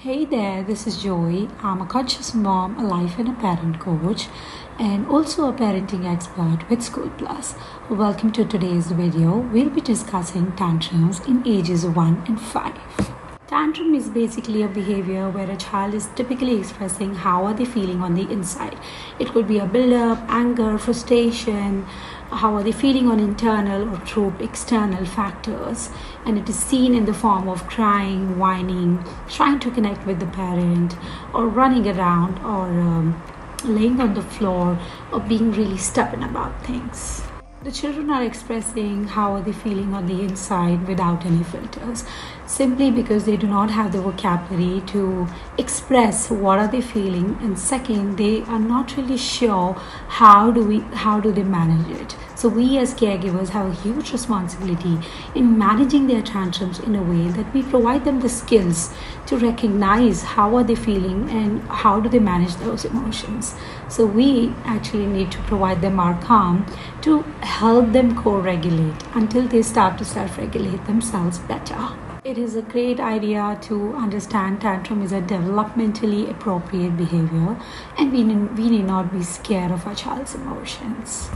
Hey there, this is Joie. I'm a conscious mom, a life and a parent coach, and also a parenting expert with School Plus. Welcome to today's video. We'll be discussing tantrums in ages 1 and 5. Tantrum is basically a behavior where a child is typically expressing how are they feeling on the inside. It could be a build-up, anger, frustration, how are they feeling on internal or through external factors, and it is seen in the form of crying, whining, trying to connect with the parent, or running around, or laying on the floor, or being really stubborn about things. The children are expressing how are they feeling on the inside without any filters, simply because they do not have the vocabulary to express what are they feeling, and second, they are not really sure how do they manage it. So we as caregivers have a huge responsibility in managing their tantrums in a way that we provide them the skills to recognize how are they feeling and how do they manage those emotions. So we actually need to provide them our calm to help them co-regulate until they start to self-regulate themselves better. It is a great idea to understand tantrum is a developmentally appropriate behavior, and we need not be scared of our child's emotions.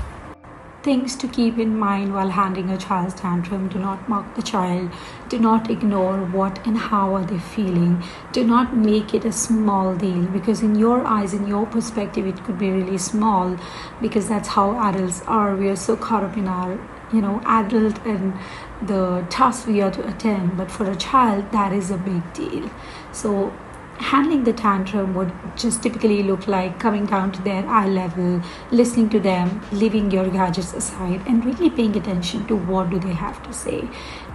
Things to keep in mind while handling a child's tantrum: do not mock the child, do not ignore what and how are they feeling, do not make it a small deal, because in your eyes, in your perspective, it could be really small, because that's how adults are. We are so caught up in our adult and the tasks we are to attend, but for a child that is a big deal. So handling the tantrum would just typically look like coming down to their eye level, listening to them, leaving your gadgets aside, and really paying attention to what do they have to say.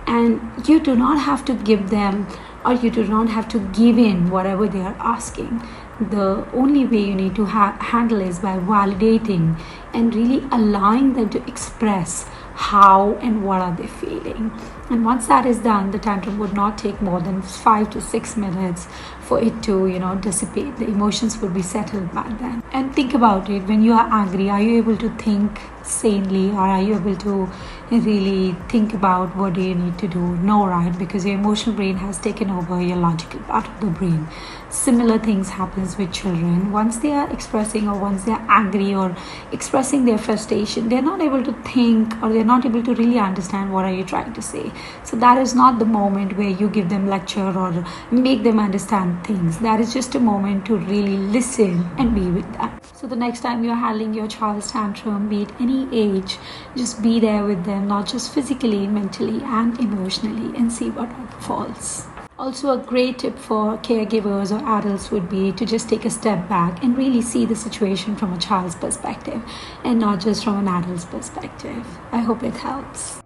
And you do not have to give them, or you do not have to give in whatever they are asking. The only way you need to handle is by validating and really allowing them to express how and what are they feeling. And once that is done, the tantrum would not take more than 5 to 6 minutes for it to dissipate. The emotions would be settled by then. And think about it: when you are angry, are you able to think sanely, or are you able to really think about what do you need to do? No, right? Because your emotional brain has taken over your logical part of the brain. Similar things happens with children. Once they are expressing, or once they are angry or expressing their frustration, they're not able to think, or they're not able to really understand what are you trying to say. So that is not the moment where you give them lecture or make them understand things. That is just a moment to really listen and be with them. So the next time you're handling your child's tantrum, be it any age, just be there with them, not just physically, mentally and emotionally, and see what falls. Also, a great tip for caregivers or adults would be to just take a step back and really see the situation from a child's perspective and not just from an adult's perspective. I hope it helps.